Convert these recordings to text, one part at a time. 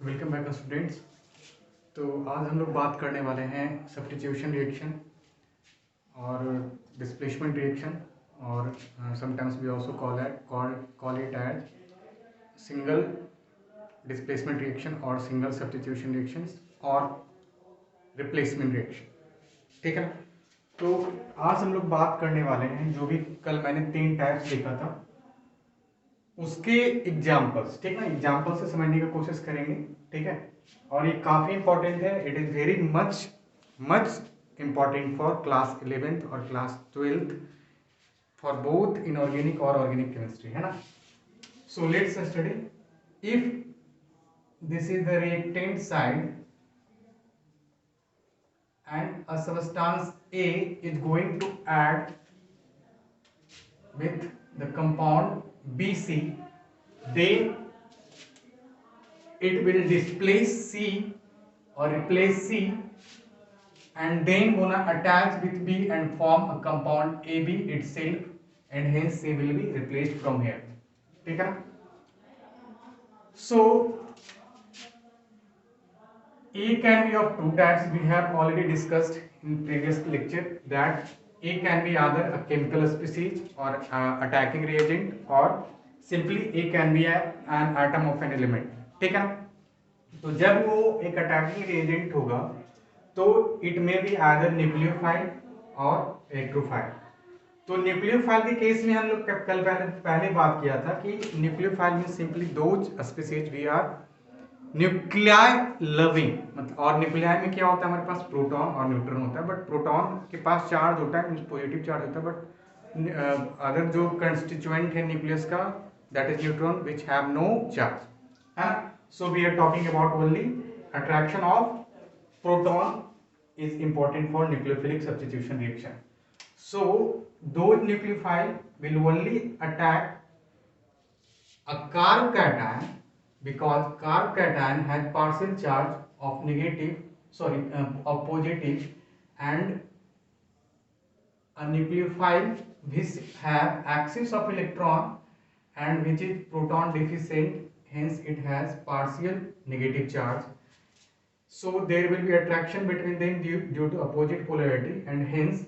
Welcome back students. तो आज हम लोग बात करने वाले हैं सब्स्टिट्यूशन रिएक्शन और डिस्प्लेसमेंट रिएक्शन और sometimes we also call it as single displacement reaction और सिंगल सब्स्टिट्यूशन रिएक्शंस और रिप्लेसमेंट रिएक्शन। ठीक है ना। तो आज हम लोग बात करने वाले हैं जो भी कल मैंने 3 टाइप्स देखा था उसके एग्जाम्पल्स। ठीक है, एग्जाम्पल से समझने की कोशिश करेंगे। ठीक है, और ये काफी इंपॉर्टेंट है। It is very much much important for class 11th और class 12th for both inorganic और ऑर्गेनिक केमिस्ट्री, है ना। So let's study. If this is the reactant side and a substance A is going to add with the compound BC, then it will displace C or replace C and then gonna attach with B and form a compound AB itself and hence C will be replaced from here. ठीक है ना। So A can be of two types. We have already discussed in previous lecture that A can be either a chemical species or attacking reagent, or simply A can be an atom of an element. ठीक है ना। तो जब वो एक attacking reagent होगा तो it में बी आइदर न्यूक्लियोफाइल और इलेक्ट्रोफाइल। तो न्यूक्लियोफाइल के केस में हम लोग कल पहले बात किया था कि न्यूक्लियोफाइल में simply those species we are nuclei loving. मतलब और न्यूक्लियाई में क्या होता है, हमारे पास प्रोटॉन और न्यूट्रॉन होता है, बट प्रोटॉन के पास चार्ज होता है, मींस पॉजिटिव चार्ज होता है, बट अदर जो कंस्टिट्यूएंट है न्यूक्लियस का that is neutron which have no charge, है ना। So we are talking about only attraction of proton is important for nucleophilic substitution reaction. So those nucleophile will only attack a carb cation because carb cation has partial charge of of positive, and a nucleophile which have axis of electron and which is proton deficient, hence it has partial negative charge. So there will be attraction between them due to opposite polarity, and hence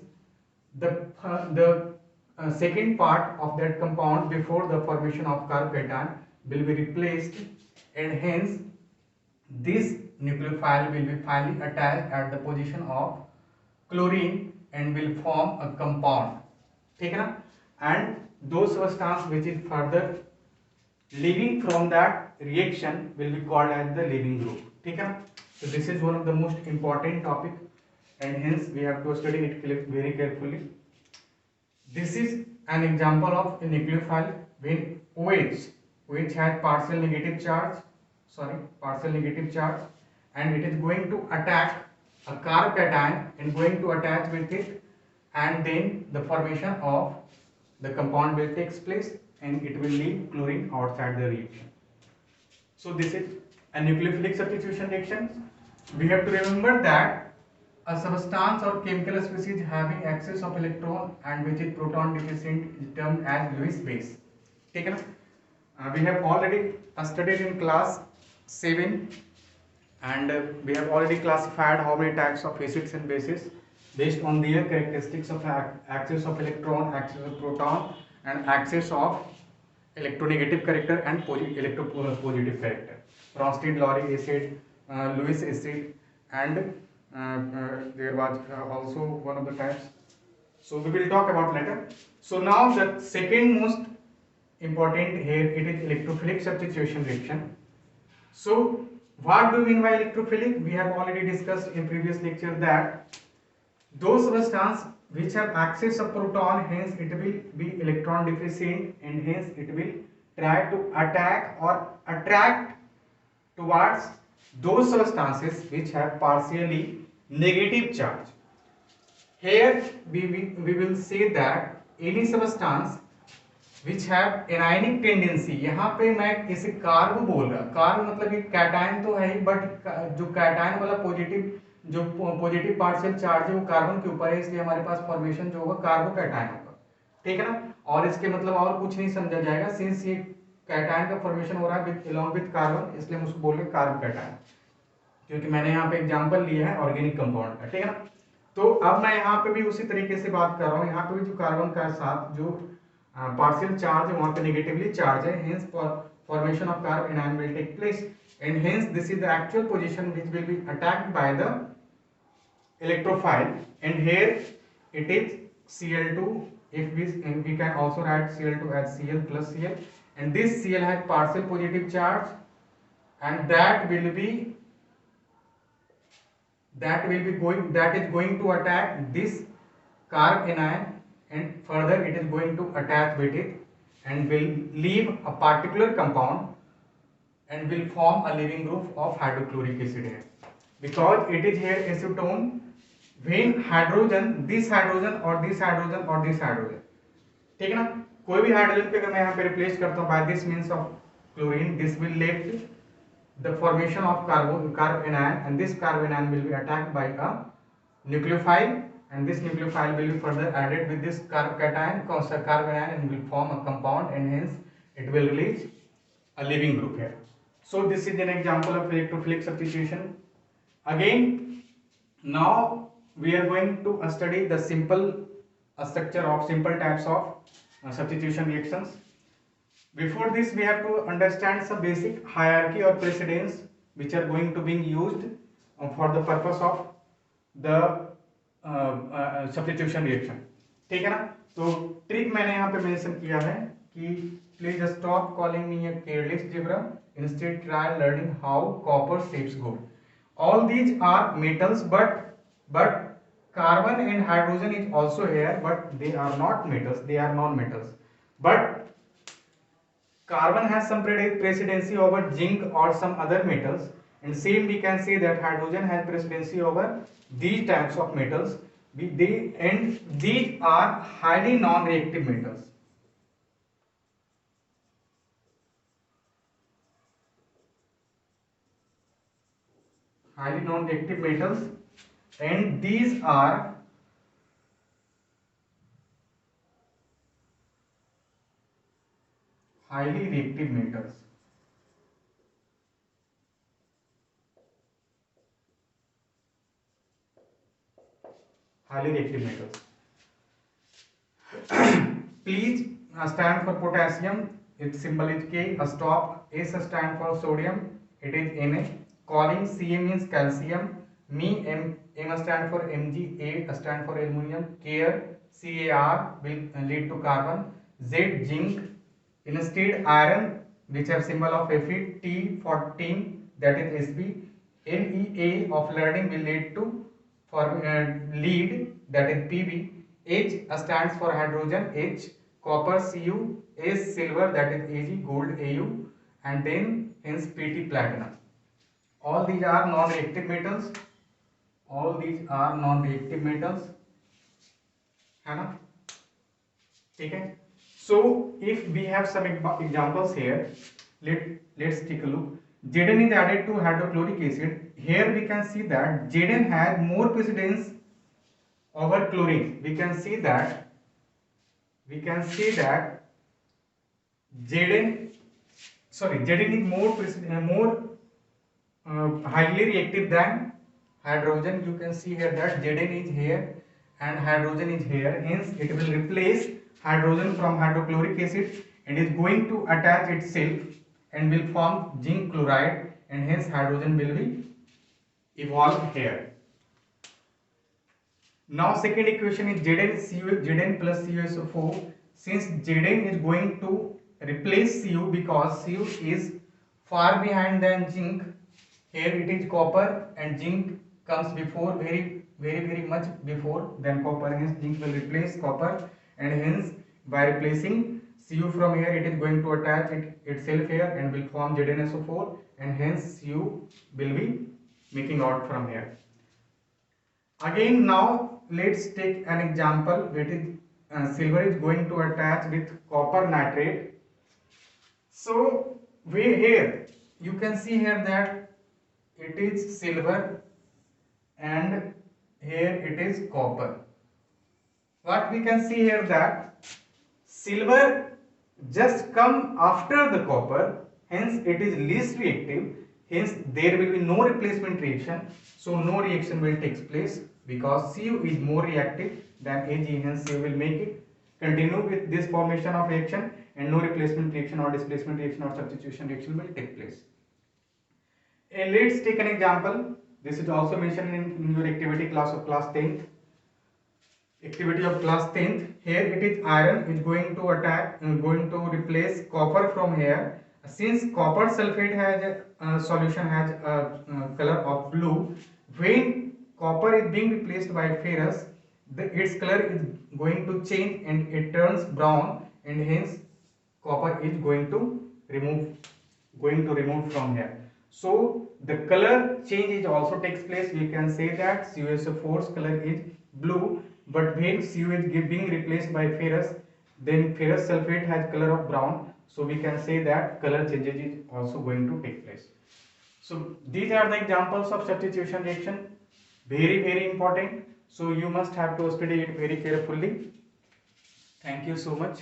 the second part of that compound before the formation of carb cation will be replaced, and hence this nucleophile will be finally attached at the position of chlorine and will form a compound. ठीक है ना। and those substance which is further leaving from that reaction will be called as the leaving group. ठीक है ना। so this is one of the most important topic and hence we have to study it very carefully. This is an example of a nucleophile when OH has partial negative charge and it is going to attack a carb cation and going to attach with it, and then the formation of the compound will take place and it will leave chlorine outside the reaction. So this is a nucleophilic substitution reaction. We have to remember that a substance or chemical species having excess of electron and which is proton deficient is termed as Lewis base. ठीक है ना। We have already studied in class 7 and we have already classified how many types of acids and bases based on their characteristics of axis of electron, axis of proton and axis of electronegative character and electropositive character. Bronsted Lowry acid, Lewis acid, and there was also one of the types. So we will talk about later. So now the second most important here, it is electrophilic substitution reaction. So what do we mean by electrophilic? We have already discussed in previous lecture that those substances which have access of proton, hence it will be electron deficient and hence it will try to attack or attract towards those substances which have partially negative charge. Here we will say that any substance which have anionic tendency, यहाँ पे मैं इसे carb बोल रहा, carb मतलब कि cation तो है ही, बट जो कैटायन वाला पॉजिटिव पार्शियल चार्ज है वो कार्बन के ऊपर है, इसलिए हमारे पास फॉर्मेशन जो होगा कार्बोकैटायन होगा। ठीक है ना। और इसके मतलब और कुछ नहीं समझा जाएगा, सिंस ये कैटायन का फॉर्मेशन हो रहा है विद along विद कार्बन, इसलिए हम उसको बोल रहे हैं कार्ब कैटायन, क्योंकि मैंने यहाँ पे एग्जांपल लिया है ऑर्गेनिक कंपाउंड का, ठीक है ना। तो अब मैं यहाँ पे भी उसी तरीके से बात कर रहा हूँ, यहाँ पे भी जो कार्बन का साथ जो पार्शियल चार्ज है वहाँ पे नेगेटिवली चार्ज है, hence formation of carbon ion will take place, and hence this is the actual position which will be attacked by the electrophile, and here it is Cl2. If we can also write Cl2 as Cl plus Cl, and this Cl has partial positive charge, and that is going to attack this carb anion, and further it is going to attach with it and will leave a particular compound and will form a leaving group of hydrochloric acid here, because it is here acetone. When hydrogen, this hydrogen और this hydrogen और this hydrogen, ठीक है ना, कोई भी hydrogen पे अगर मैं यहाँ पे रिप्लेस करता हूँ by this means of chlorine, this will left the formation of carbon anion, and this carbon anion will be attacked by a nucleophile, and this nucleophile will be further added with this cation carbon anion and will form a compound, and hence it will release a leaving group here. So this is an example of electrophilic substitution. Again, now we are going to study the simple structure of simple types of substitution reactions. Before this, we have to understand some basic hierarchy or precedence which are going to be used for the purpose of the substitution reaction, ठीक है ना। तो trick मैंने यहाँ पे mention किया है कि please stop calling me a careless zebra, instead try learning how copper shapes go. All these are metals, but carbon and hydrogen is also here, but they are not metals, they are non-metals. But carbon has some precedency over zinc or some other metals, and same we can say that hydrogen has precedency over these types of metals. And these are highly non-reactive metals. Highly non-reactive metals, and these are highly reactive metals. Highly reactive metals. Please stand for potassium, its symbol is K. Stop. S stand for sodium, it is Na. Calling, Ca means calcium. Me, M stand for Mg. A stand for aluminum. Care, Car will lead to carbon. Z, zinc. Instead, iron, which are symbol of Fe. T14, that is Sb. Lea of learning will lead to lead, that is Pb. H stands for hydrogen, H. Copper, Cu. S silver, that is Ag. Gold, Au. And then hence Pt platinum. All these are non-reactive metals. All these are non-reactive metals, है ना, ठीक है. So if we have some examples here, let's take a look. Zn is added to hydrochloric acid. Here we can see that Zn has more precedence over chlorine. We can see that Zn is more highly reactive than hydrogen. You can see here that Zn is here and hydrogen is here, hence it will replace hydrogen from hydrochloric acid and is going to attach itself and will form zinc chloride, and hence hydrogen will be evolved here. Now second equation is Zn plus CuSO4. Since Zn is going to replace Cu because Cu is far behind than zinc, here it is copper and zinc comes before, very much before than copper, hence zinc will replace copper, and hence by replacing Cu from here it is going to attach itself here and will form ZnSO4, and hence Cu will be making out from here. Again, now let's take an example. That is silver is going to attach with copper nitrate. So here you can see here that it is silver and here it is copper. What we can see here that silver just come after the copper, hence it is least reactive, hence there will be no replacement reaction, so no reaction will take place because Cu is more reactive than Ag, hence Cu will make it continue with this formation of reaction and no replacement reaction or displacement reaction or substitution reaction will take place. And let's take an example. This is also mentioned in your activity class of class 10th. Activity of class 10th. Here it is iron is going to attack, going to replace copper from here. Since copper sulfate has solution has a color of blue, when copper is being replaced by ferrous, its color is going to change and it turns brown, and hence copper is going to remove from here. So the color change is also takes place. We can say that CuSO4's color is blue, but when Cu is being replaced by ferrous, then ferrous sulfate has color of brown. So we can say that color changes is also going to take place. So these are the examples of substitution reaction. Very important. So you must have to study it very carefully. Thank you so much.